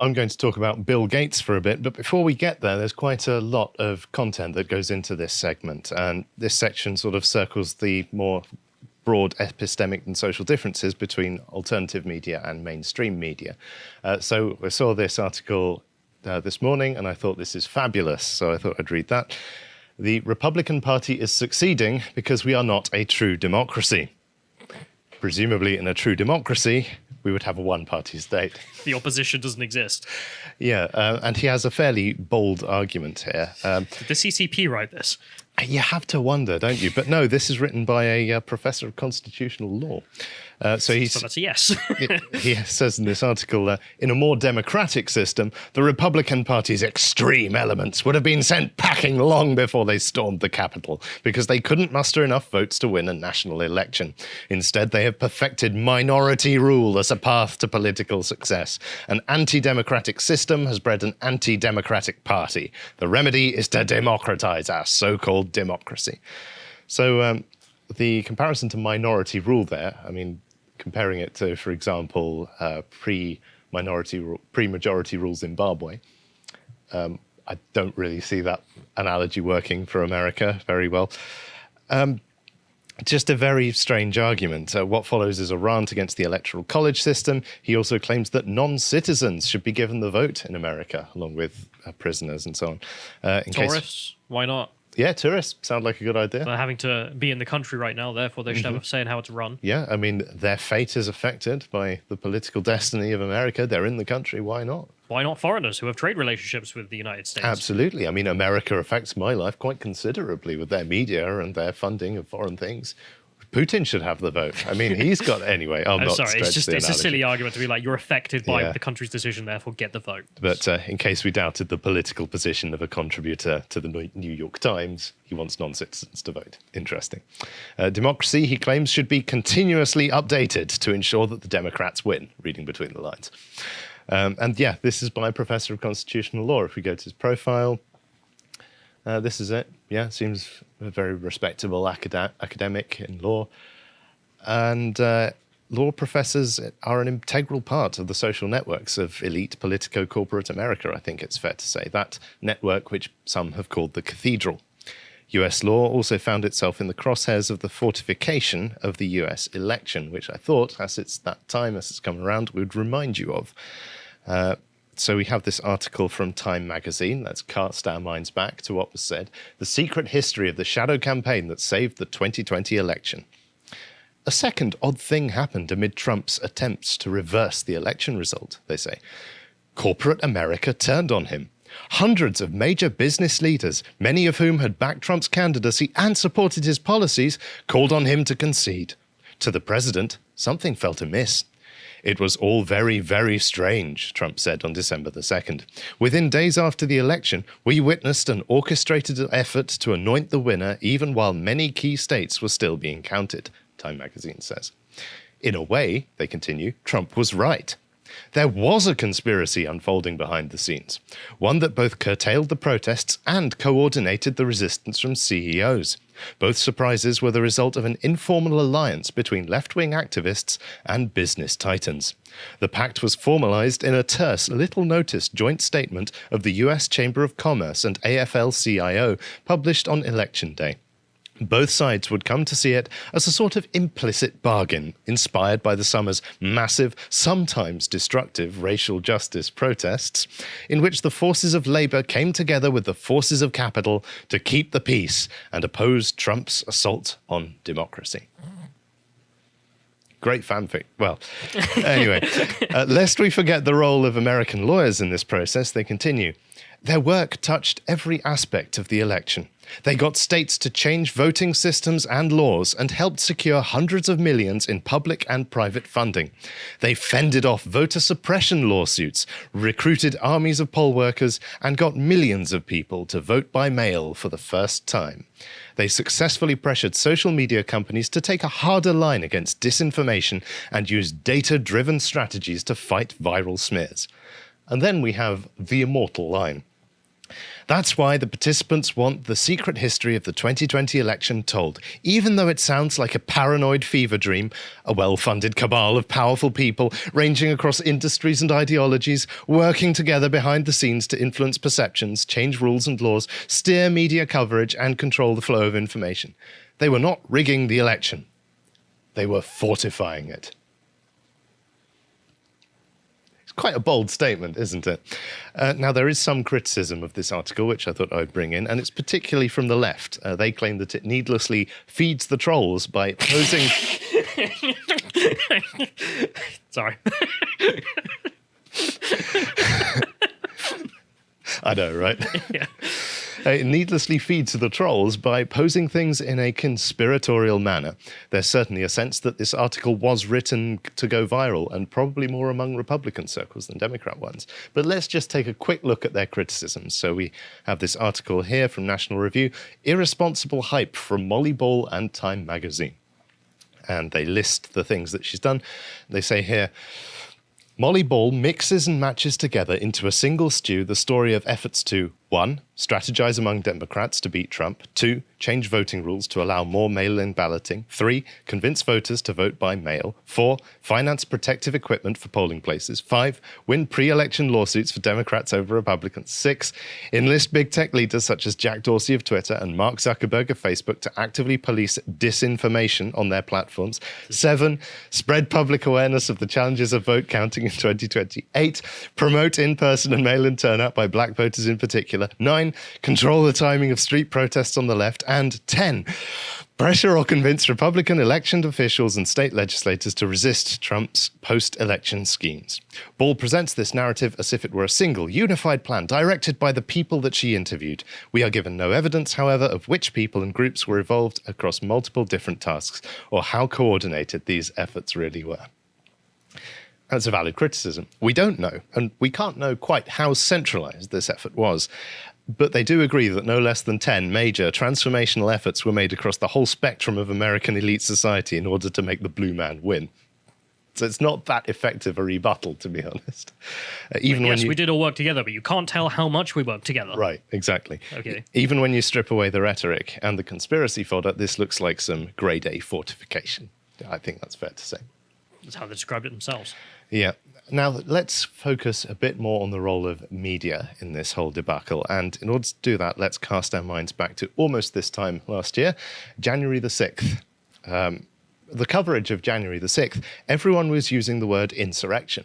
I'm going to talk about Bill Gates for a bit, but before we get there, there's quite a lot of content that goes into this segment, and this section sort of circles the more broad epistemic and social differences between alternative media and mainstream media. So I saw this article this morning, and I thought this is fabulous, so I thought I'd read that. The Republican Party is succeeding because we are not a true democracy. Presumably, in a true democracy, we would have a one-party state. The opposition doesn't exist. Yeah, and he has a fairly bold argument here. Did the CCP write this? You have to wonder, don't you? But no, this is written by a professor of constitutional law. So that's a yes. He says in this article, in a more democratic system, the Republican Party's extreme elements would have been sent packing long before they stormed the Capitol, because they couldn't muster enough votes to win a national election. Instead, they have perfected minority rule as a path to political success. An anti-democratic system has bred an anti-democratic party. The remedy is to democratize our so-called democracy. So the comparison to minority rule there, I mean, comparing it to, for example, pre-majority rule Zimbabwe, I don't really see that analogy working for America very well. Just a very strange argument. What follows is a rant against the electoral college system. He also claims that non-citizens should be given the vote in America, along with prisoners and so on. Tourists, why not? Yeah, tourists sound like a good idea. They're having to be in the country right now, therefore they should have a say in how it's run. Yeah, I mean, their fate is affected by the political destiny of America. They're in the country, why not? Why not foreigners who have trade relationships with the United States? Absolutely. I mean, America affects my life quite considerably with their media and their funding of foreign things. Putin should have the vote. I mean, he's got... Anyway, I'm not sorry, it's a silly argument to be like, you're affected by the country's decision, therefore get the vote. But in case we doubted the political position of a contributor to the New York Times, he wants non-citizens to vote. Interesting. Democracy, he claims, should be continuously updated to ensure that the Democrats win, reading between the lines. And yeah, this is by a professor of constitutional law. If we go to his profile, this is it. Yeah, seems a very respectable academic in law. And law professors are an integral part of the social networks of elite politico-corporate America, I think it's fair to say. That network which some have called the cathedral. US law also found itself in the crosshairs of the fortification of the US election, which I thought, as it's come around, would remind you of. So we have this article from Time magazine. Let's cast our minds back to what was said. The secret history of the shadow campaign that saved the 2020 election. A second odd thing happened amid Trump's attempts to reverse the election result, they say. Corporate America turned on him. Hundreds of major business leaders, many of whom had backed Trump's candidacy and supported his policies, called on him to concede. To the president, something felt amiss. It was all very, very strange, Trump said on December the 2nd. Within days after the election, we witnessed an orchestrated effort to anoint the winner even while many key states were still being counted, Time magazine says. In a way, they continue, Trump was right. There was a conspiracy unfolding behind the scenes, one that both curtailed the protests and coordinated the resistance from CEOs. Both surprises were the result of an informal alliance between left-wing activists and business titans. The pact was formalized in a terse, little-noticed joint statement of the US Chamber of Commerce and AFL-CIO published on Election Day. Both sides would come to see it as a sort of implicit bargain, inspired by the summer's massive, sometimes destructive racial justice protests, in which the forces of labor came together with the forces of capital to keep the peace and oppose Trump's assault on democracy. Great fanfic. Well, anyway, lest we forget the role of American lawyers in this process, they continue. Their work touched every aspect of the election. They got states to change voting systems and laws and helped secure hundreds of millions in public and private funding. They fended off voter suppression lawsuits, recruited armies of poll workers, and got millions of people to vote by mail for the first time. They successfully pressured social media companies to take a harder line against disinformation and use data-driven strategies to fight viral smears. And then we have the immortal line. That's why the participants want the secret history of the 2020 election told, even though it sounds like a paranoid fever dream, a well-funded cabal of powerful people ranging across industries and ideologies, working together behind the scenes to influence perceptions, change rules and laws, steer media coverage, and control the flow of information. They were not rigging the election. They were fortifying it. Quite a bold statement, isn't it? Now, there is some criticism of this article, which I thought I'd bring in, and it's particularly from the left. They claim that it needlessly feeds the trolls by posing... Sorry. I know, right? Yeah. It needlessly feeds the trolls by posing things in a conspiratorial manner. There's certainly a sense that this article was written to go viral, and probably more among Republican circles than Democrat ones. But let's just take a quick look at their criticisms. So we have this article here from National Review, Irresponsible Hype from Molly Ball and Time magazine. And they list the things that she's done. They say here, Molly Ball mixes and matches together into a single stew the story of efforts to 1. Strategize among Democrats to beat Trump. 2. Change voting rules to allow more mail-in balloting. 3. Convince voters to vote by mail. 4. Finance protective equipment for polling places. 5. Win pre-election lawsuits for Democrats over Republicans. 6. Enlist big tech leaders such as Jack Dorsey of Twitter and Mark Zuckerberg of Facebook to actively police disinformation on their platforms. 7. Spread public awareness of the challenges of vote counting in 2020. 8. Promote in-person and mail-in turnout by black voters in particular. 9. Control the timing of street protests on the left. And 10. Pressure or convince Republican election officials and state legislators to resist Trump's post-election schemes. Ball presents this narrative as if it were a single, unified plan directed by the people that she interviewed. We are given no evidence, however, of which people and groups were involved across multiple different tasks or how coordinated these efforts really were. That's a valid criticism. We don't know, and we can't know quite how centralized this effort was. But they do agree that no less than 10 major transformational efforts were made across the whole spectrum of American elite society in order to make the blue man win. So it's not that effective a rebuttal, to be honest. We did all work together, but you can't tell how much we worked together. Right, exactly. Okay. Even when you strip away the rhetoric and the conspiracy fodder, this looks like some grade A fortification. I think that's fair to say. That's how they described it themselves. Yeah. Now, let's focus a bit more on the role of media in this whole debacle. And in order to do that, let's cast our minds back to almost this time last year, January the 6th. The coverage of January the 6th, everyone was using the word insurrection.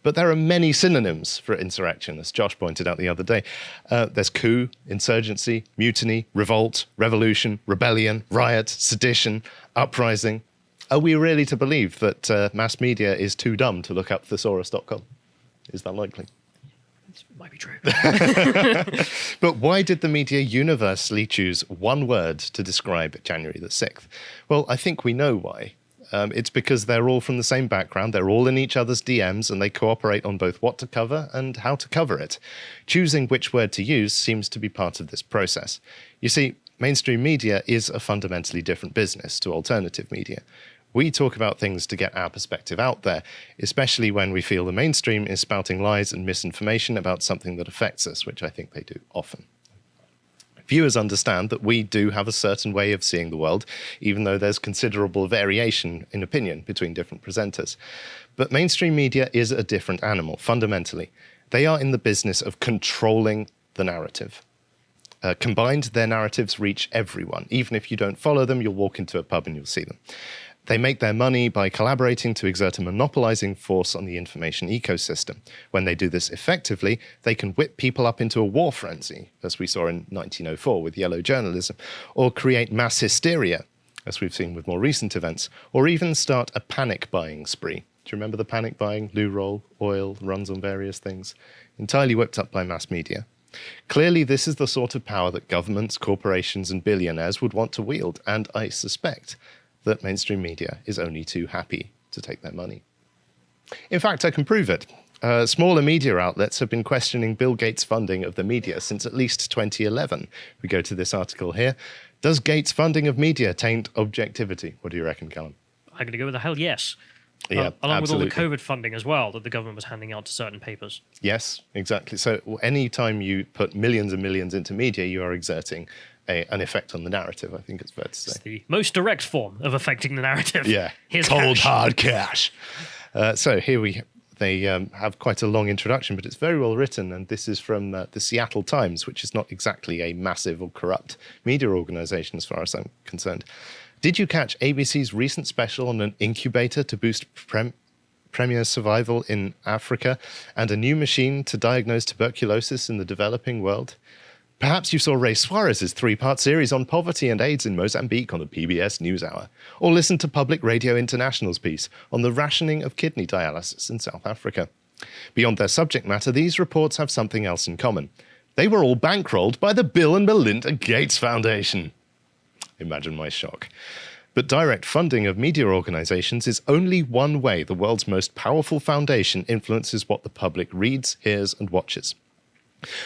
But there are many synonyms for insurrection, as Josh pointed out the other day. There's coup, insurgency, mutiny, revolt, revolution, rebellion, riot, sedition, uprising. Are we really to believe that mass media is too dumb to look up thesaurus.com? Is that likely? It might be true. But why did the media universally choose one word to describe January the 6th? Well, I think we know why. It's because they're all from the same background, they're all in each other's DMs, and they cooperate on both what to cover and how to cover it. Choosing which word to use seems to be part of this process. You see, mainstream media is a fundamentally different business to alternative media. We talk about things to get our perspective out there, especially when we feel the mainstream is spouting lies and misinformation about something that affects us, which I think they do often. Viewers understand that we do have a certain way of seeing the world, even though there's considerable variation in opinion between different presenters. But mainstream media is a different animal, fundamentally. They are in the business of controlling the narrative. Combined, their narratives reach everyone. Even if you don't follow them, you'll walk into a pub and you'll see them. They make their money by collaborating to exert a monopolizing force on the information ecosystem. When they do this effectively, they can whip people up into a war frenzy, as we saw in 1904 with yellow journalism, or create mass hysteria, as we've seen with more recent events, or even start a panic buying spree. Do you remember the panic buying? Loo roll, oil, runs on various things. Entirely whipped up by mass media. Clearly, this is the sort of power that governments, corporations, and billionaires would want to wield, and I suspect that mainstream media is only too happy to take their money. In fact, I can prove it. Smaller media outlets have been questioning Bill Gates' funding of the media since at least 2011. We go to this article here. Does Gates' funding of media taint objectivity? What do you reckon, Callum? I'm going to go with a hell yes. Yeah, along absolutely. with all the COVID funding as well that the government was handing out to certain papers. Yes, exactly. So anytime you put millions and millions into media, you are exerting an effect on the narrative, I think it's fair to say. It's the most direct form of affecting the narrative. Yeah, Here's cold cash. hard cash. So here they have quite a long introduction, but it's very well written, and this is from the Seattle Times, which is not exactly a massive or corrupt media organization as far as I'm concerned. Did you catch ABC's recent special on an incubator to boost premier survival in Africa and a new machine to diagnose tuberculosis in the developing world? Perhaps you saw Ray Suarez's 3-part series on poverty and AIDS in Mozambique on the PBS NewsHour, or listened to Public Radio International's piece on the rationing of kidney dialysis in South Africa. Beyond their subject matter, these reports have something else in common. They were all bankrolled by the Bill and Melinda Gates Foundation. Imagine my shock. But direct funding of media organizations is only one way the world's most powerful foundation influences what the public reads, hears, and watches.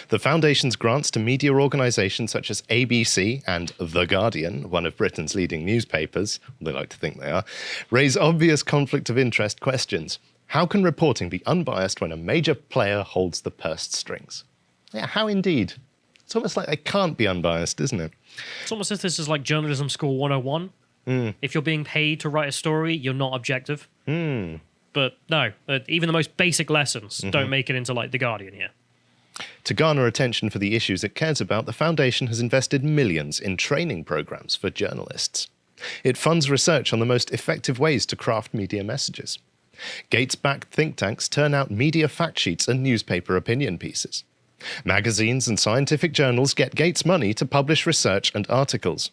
The foundation's grants to media organizations such as ABC and The Guardian, one of Britain's leading newspapers, they like to think they are, raise obvious conflict of interest questions. How can reporting be unbiased when a major player holds the purse strings? Yeah, how indeed? It's almost like they can't be unbiased, isn't it? It's almost as if this is like journalism school 101. If you're being paid to write a story, you're not objective. But no, even the most basic lessons don't make it into like The Guardian here. To garner attention for the issues it cares about, the foundation has invested millions in training programs for journalists. It funds research on the most effective ways to craft media messages. Gates-backed think tanks turn out media fact sheets and newspaper opinion pieces. Magazines and scientific journals get Gates money to publish research and articles.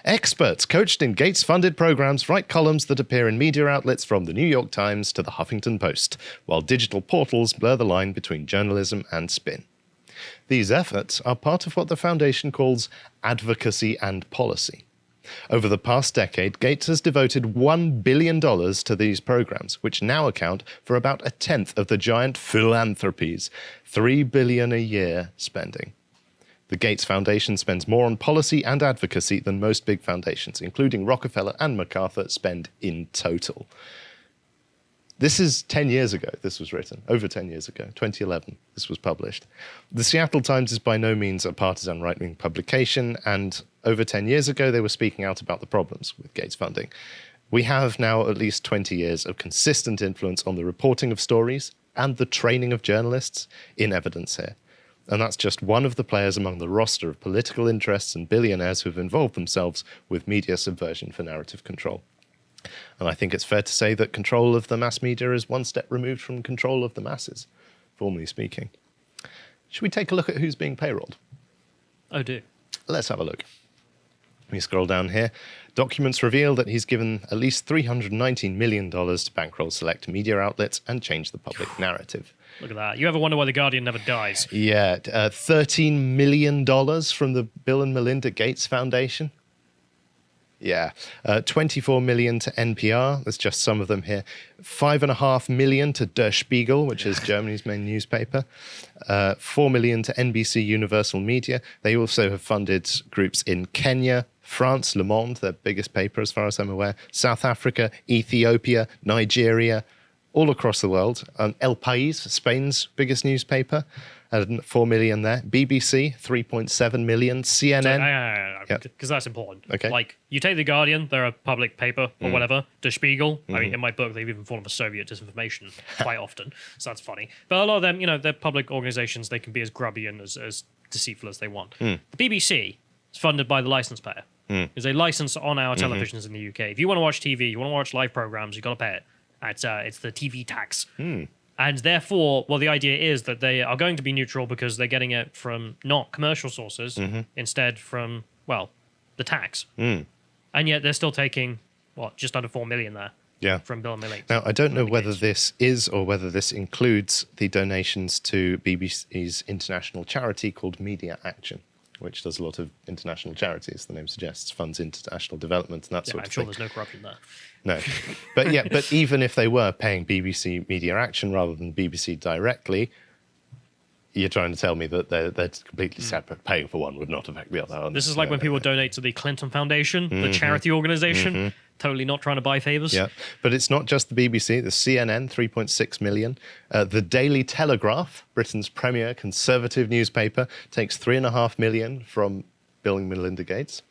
Experts coached in Gates-funded programs write columns that appear in media outlets from the New York Times to the Huffington Post, while digital portals blur the line between journalism and spin. These efforts are part of what the foundation calls advocacy and policy. Over the past decade, Gates has devoted $1 billion to these programs, which now account for about a tenth of the giant philanthropy's $3 billion a year spending. The Gates Foundation spends more on policy and advocacy than most big foundations, including Rockefeller and MacArthur, spend in total. This is 10 years ago, this was written, over 10 years ago, 2011, this was published. The Seattle Times is by no means a partisan right-wing publication, and over 10 years ago they were speaking out about the problems with Gates funding. We have now at least 20 years of consistent influence on the reporting of stories and the training of journalists in evidence here. And that's just one of the players among the roster of political interests and billionaires who have involved themselves with media subversion for narrative control. And I think it's fair to say that control of the mass media is one step removed from control of the masses, formally speaking. Should we take a look at who's being payrolled? Oh, do. Let's have a look. We scroll down here. Documents reveal that he's given at least $319 million to bankroll select media outlets and change the public narrative. Look at that. You ever wonder why The Guardian never dies? Yeah, $13 million from the Bill and Melinda Gates Foundation. Yeah, $24 million to NPR. There's just some of them here. $5.5 million to Der Spiegel, which is Germany's main newspaper. $4 million to NBC Universal Media. They also have funded groups in Kenya, France, Le Monde, their biggest paper as far as I'm aware, South Africa, Ethiopia, Nigeria, all across the world. El País, Spain's biggest newspaper, had $4 million there. BBC, $3.7 million. CNN. Because that's important. Okay. Like, you take The Guardian, they're a public paper or whatever. Der Spiegel, I mean, in my book, they've even fallen for Soviet disinformation quite often. So that's funny. But a lot of them, you know, they're public organizations. They can be as grubby and as deceitful as they want. The BBC is funded by the license payer. There's a license on our televisions in the UK. If you want to watch TV, you want to watch live programs, you've got to pay it. It's the TV tax. And therefore, well, the idea is that they are going to be neutral because they're getting it from not commercial sources, instead from, well, the tax. And yet they're still taking, what, just under $4 million there from Bill and Melinda. Now, I don't know whether this is or whether this includes the donations to BBC's international charity called Media Action, which does a lot of international charities, the name suggests, funds international development and that sort of thing. I'm sure there's no corruption there. No. But even if they were paying BBC Media Action rather than BBC directly, you're trying to tell me that they're completely separate. Paying for one would not affect the other. This is like when people donate to the Clinton Foundation, the charity organization. totally not trying to buy favors. Yeah, but it's not just the BBC. The CNN, 3.6 million. The Daily Telegraph, Britain's premier conservative newspaper, takes 3.5 million from Bill and Melinda Gates.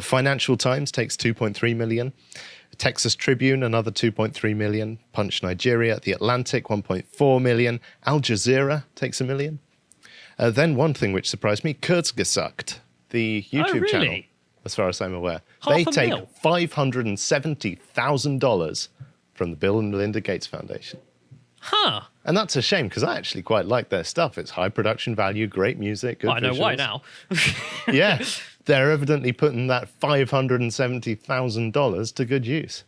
Financial Times takes 2.3 million. Texas Tribune, another 2.3 million. Punch Nigeria, The Atlantic, 1.4 million. Al Jazeera takes 1 million. Then one thing which surprised me, Kurzgesagt, the YouTube channel, as far as I'm aware. They take $570,000 from the Bill and Melinda Gates Foundation. Huh. And that's a shame, because I actually quite like their stuff. It's high production value, great music, good I know visuals. why now. Yeah, they're evidently putting that $570,000 to good use.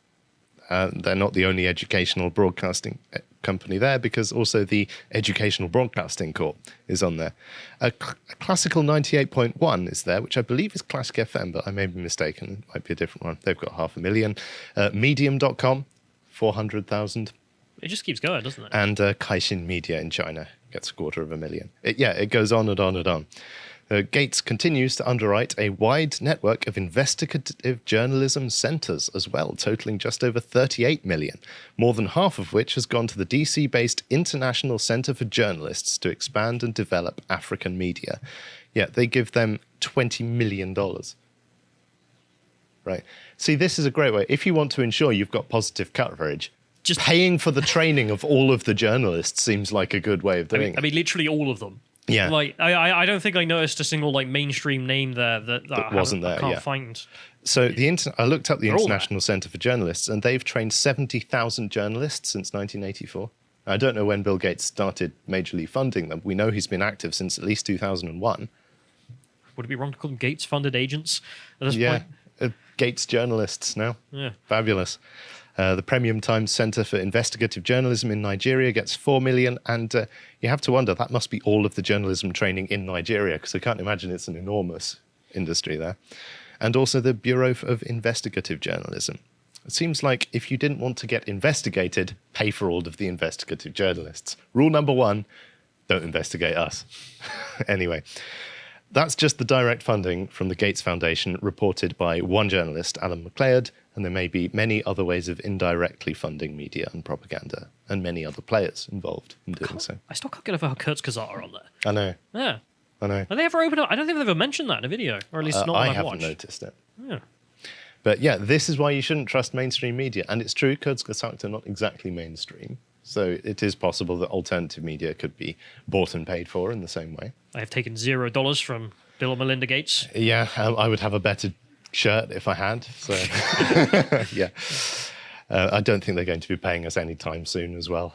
They're not the only educational broadcasting company there, because also the Educational Broadcasting Corp is on there. A Classical 98.1 is there, which I believe is Classic FM, but I may be mistaken. It might be a different one. They've got 500,000. Medium.com, 400,000. It just keeps going, doesn't it? And Caixin Media in China gets 250,000. It goes on and on and on. Gates continues to underwrite a wide network of investigative journalism centres as well, totalling just over 38 million, more than half of which has gone to the DC-based International Centre for Journalists to expand and develop African media. Yeah, they give them $20 million. Right. See, this is a great way. If you want to ensure you've got positive coverage, just paying for the training of all of the journalists seems like a good way of doing it. I mean, literally all of them. Yeah. Like, I don't think I noticed a single like mainstream name there that wasn't there. I can't find. So I looked up the International Centre for Journalists, and they've trained 70,000 journalists since 1984. I don't know when Bill Gates started majorly funding them. We know he's been active since at least 2001. Would it be wrong to call them Gates-funded agents at this point? Gates journalists now. Yeah. Fabulous. The Premium Times Centre for Investigative Journalism in Nigeria gets 4 million, and you have to wonder, that must be all of the journalism training in Nigeria, because I can't imagine it's an enormous industry there. And also the Bureau of Investigative Journalism. It seems like if you didn't want to get investigated, pay for all of the investigative journalists. Rule number 1, don't investigate us. Anyway, that's just the direct funding from the Gates Foundation, reported by one journalist, Alan MacLeod, and there may be many other ways of indirectly funding media and propaganda, and many other players involved in doing so. I still can't get over how Kurzgesagt are on there. I know. Yeah. I know. Have they ever opened up? I don't think they've ever mentioned that in a video, or at least not I that I've haven't watched. noticed it. Yeah. But yeah, this is why you shouldn't trust mainstream media. And it's true, Kurzgesagt are not exactly mainstream. So it is possible that alternative media could be bought and paid for in the same way. I have taken $0 from Bill and Melinda Gates. Yeah, I would have a better shirt if I had. So yeah, I don't think they're going to be paying us anytime soon as well.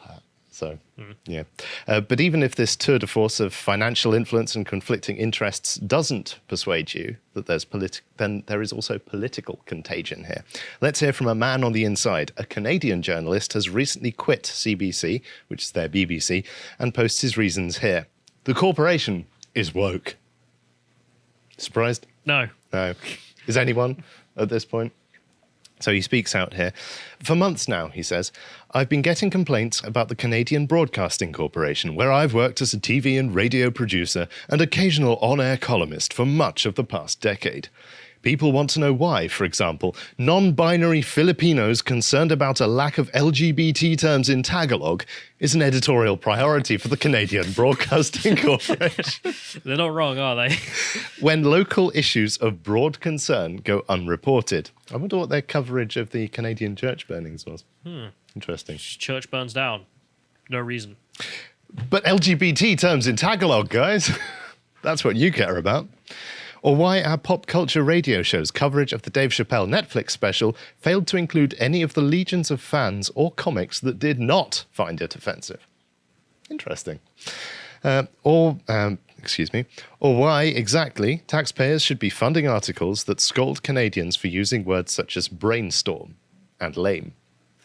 So yeah, but even if this tour de force of financial influence and conflicting interests doesn't persuade you that there's then there is also political contagion here. Let's hear from a man on the inside. A Canadian journalist has recently quit CBC, which is their BBC, and posts his reasons here. The corporation is woke. Surprised? No. No. Is anyone at this point? So he speaks out here. For months now, he says, I've been getting complaints about the Canadian Broadcasting Corporation, where I've worked as a TV and radio producer and occasional on-air columnist for much of the past decade. People want to know why, for example, non-binary Filipinos concerned about a lack of LGBT terms in Tagalog is an editorial priority for the Canadian Broadcasting Corporation. They're not wrong, are they? When local issues of broad concern go unreported. I wonder what their coverage of the Canadian church burnings was. Interesting. Church burns down. No reason. But LGBT terms in Tagalog, guys. That's what you care about. Or why our pop culture radio show's coverage of the Dave Chappelle Netflix special failed to include any of the legions of fans or comics that did not find it offensive. Interesting. Or why exactly taxpayers should be funding articles that scold Canadians for using words such as brainstorm and lame.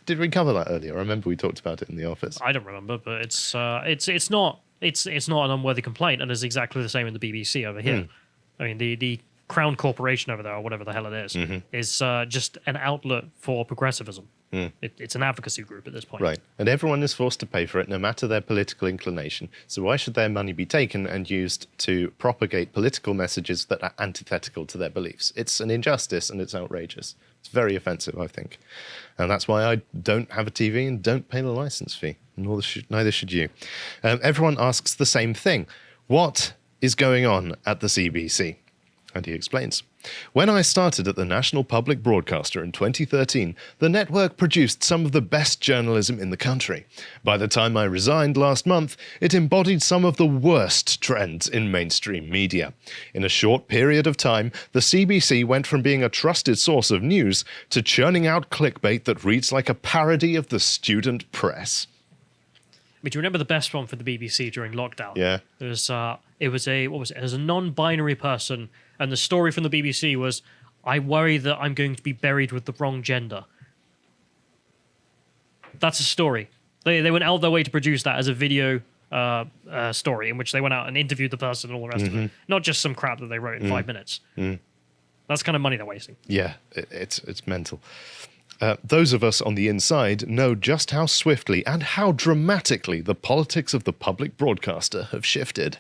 Did we cover that earlier? I remember we talked about it in the office. I don't remember, but it's not an unworthy complaint, and it's exactly the same in the BBC over here. I mean, the Crown Corporation over there, or whatever the hell it is just an outlet for progressivism. It's an advocacy group at this point. Right. And everyone is forced to pay for it, no matter their political inclination. So why should their money be taken and used to propagate political messages that are antithetical to their beliefs? It's an injustice and it's outrageous. It's very offensive, I think. And that's why I don't have a TV and don't pay the license fee. Neither should you. Everyone asks the same thing. What is going on at the CBC? And he explains. When I started at the National Public Broadcaster in 2013, the network produced some of the best journalism in the country. By the time I resigned last month, it embodied some of the worst trends in mainstream media. In a short period of time, the CBC went from being a trusted source of news to churning out clickbait that reads like a parody of the student press. Do you remember the best one for the BBC during lockdown? Yeah. It was a non-binary person, and the story from the BBC was, I worry that I'm going to be buried with the wrong gender. That's a story. They went out of their way to produce that as a video story in which they went out and interviewed the person and all the rest of it. Not just some crap that they wrote in 5 minutes. That's kind of money they're wasting. Yeah, it's mental. Those of us on the inside know just how swiftly and how dramatically the politics of the public broadcaster have shifted.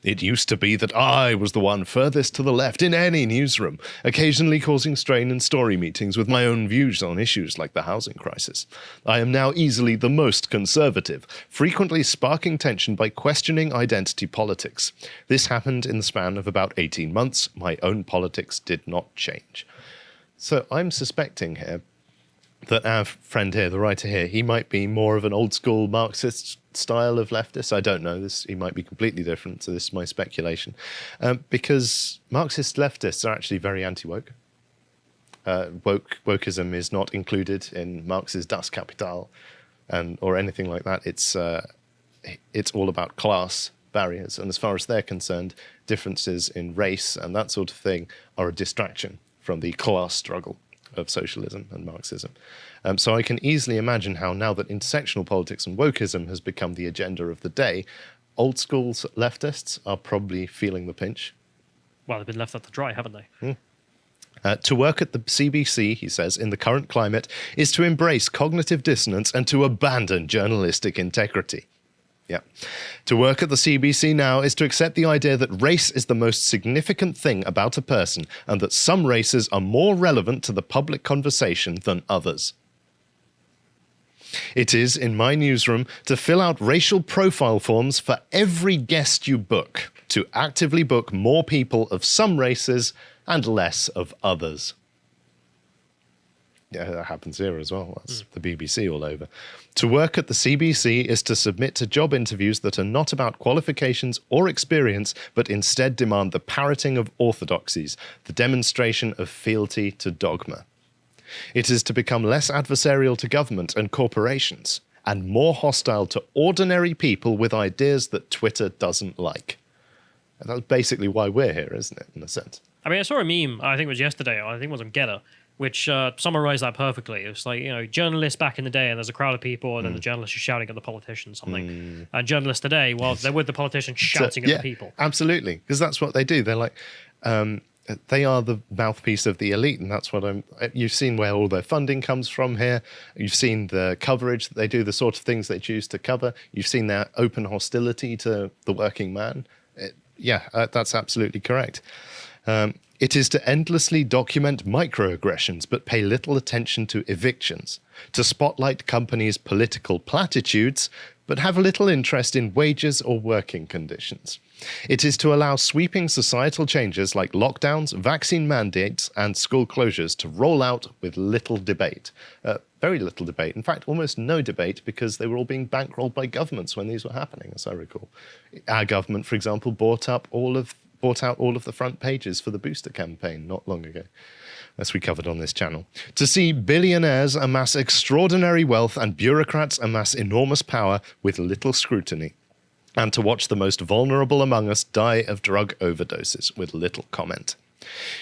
It used to be that I was the one furthest to the left in any newsroom, occasionally causing strain in story meetings with my own views on issues like the housing crisis. I am now easily the most conservative, frequently sparking tension by questioning identity politics. This happened in the span of about 18 months. My own politics did not change. So I'm suspecting here that our friend here, the writer here, he might be more of an old-school Marxist style of leftist. I don't know. He might be completely different, so this is my speculation. Because Marxist leftists are actually very anti-woke. Wokeism is not included in Marx's Das Kapital or anything like that. It's all about class barriers. And as far as they're concerned, differences in race and that sort of thing are a distraction from the class struggle of socialism and Marxism. So I can easily imagine how now that intersectional politics and wokeism has become the agenda of the day, old school leftists are probably feeling the pinch. Well, they've been left out to dry, haven't they? To work at the CBC, he says, in the current climate, is to embrace cognitive dissonance and to abandon journalistic integrity. Yeah. To work at the CBC now is to accept the idea that race is the most significant thing about a person and that some races are more relevant to the public conversation than others. It is, in my newsroom, to fill out racial profile forms for every guest you book, to actively book more people of some races and less of others. Yeah, that happens here as well. That's the BBC all over. To work at the CBC is to submit to job interviews that are not about qualifications or experience, but instead demand the parroting of orthodoxies, the demonstration of fealty to dogma. It is to become less adversarial to government and corporations, and more hostile to ordinary people with ideas that Twitter doesn't like. And that's basically why we're here, isn't it, in a sense? I mean, I saw a meme, I think it was yesterday, I think it was on Getter, which summarized that perfectly. It was like, journalists back in the day, and there's a crowd of people, and then the journalists are shouting at the politician something. And journalists today, well, they're with the politician shouting at the people. Absolutely, because that's what they do. They're like, they are the mouthpiece of the elite, and that's what you've seen where all their funding comes from here. You've seen the coverage that they do, the sort of things they choose to cover. You've seen their open hostility to the working man. That's absolutely correct. It is to endlessly document microaggressions but pay little attention to evictions, to spotlight companies' political platitudes but have little interest in wages or working conditions. It is to allow sweeping societal changes like lockdowns, vaccine mandates and school closures to roll out with little debate. Very little debate. In fact, almost no debate because they were all being bankrolled by governments when these were happening, as I recall. Our government, for example, bought out all of the front pages for the booster campaign not long ago, as we covered on this channel. To see billionaires amass extraordinary wealth and bureaucrats amass enormous power with little scrutiny. And to watch the most vulnerable among us die of drug overdoses with little comment.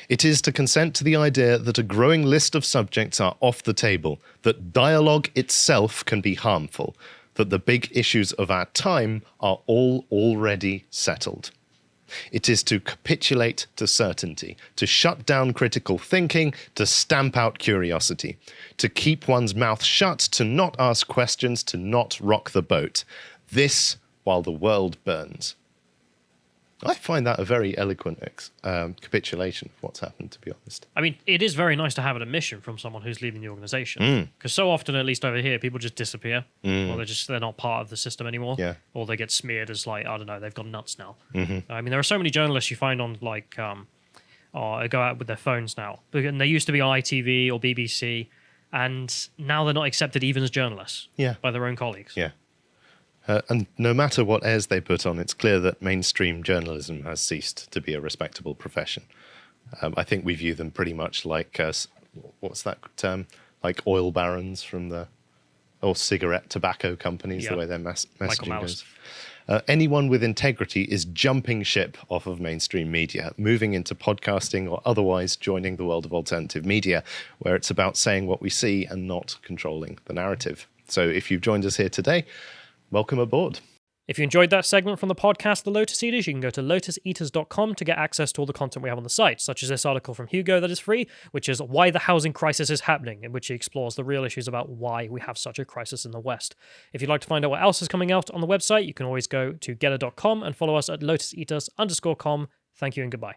It is to consent to the idea that a growing list of subjects are off the table, that dialogue itself can be harmful, that the big issues of our time are all already settled. It is to capitulate to certainty, to shut down critical thinking, to stamp out curiosity, to keep one's mouth shut, to not ask questions, to not rock the boat. This while the world burns. I find that a very eloquent capitulation of what's happened, to be honest. I mean, it is very nice to have an admission from someone who's leaving the organization. Because so often, at least over here, people just disappear. Or they're not part of the system anymore. Yeah. Or they get smeared as like, I don't know, they've gone nuts now. I mean, there are so many journalists you find on like, go out with their phones now. And they used to be on ITV or BBC. And now they're not accepted even as journalists by their own colleagues. Yeah. And no matter what airs they put on, it's clear that mainstream journalism has ceased to be a respectable profession. I think we view them pretty much like, what's that term? Like oil barons or cigarette tobacco companies, the way their messaging goes. Anyone with integrity is jumping ship off of mainstream media, moving into podcasting or otherwise joining the world of alternative media, where it's about saying what we see and not controlling the narrative. So if you've joined us here today, welcome aboard. If you enjoyed that segment from the podcast, The Lotus Eaters, you can go to lotuseaters.com to get access to all the content we have on the site, such as this article from Hugo that is free, which is Why the Housing Crisis is Happening, in which he explores the real issues about why we have such a crisis in the West. If you'd like to find out what else is coming out on the website, you can always go to getter.com and follow us at lotuseaters_com. Thank you and goodbye.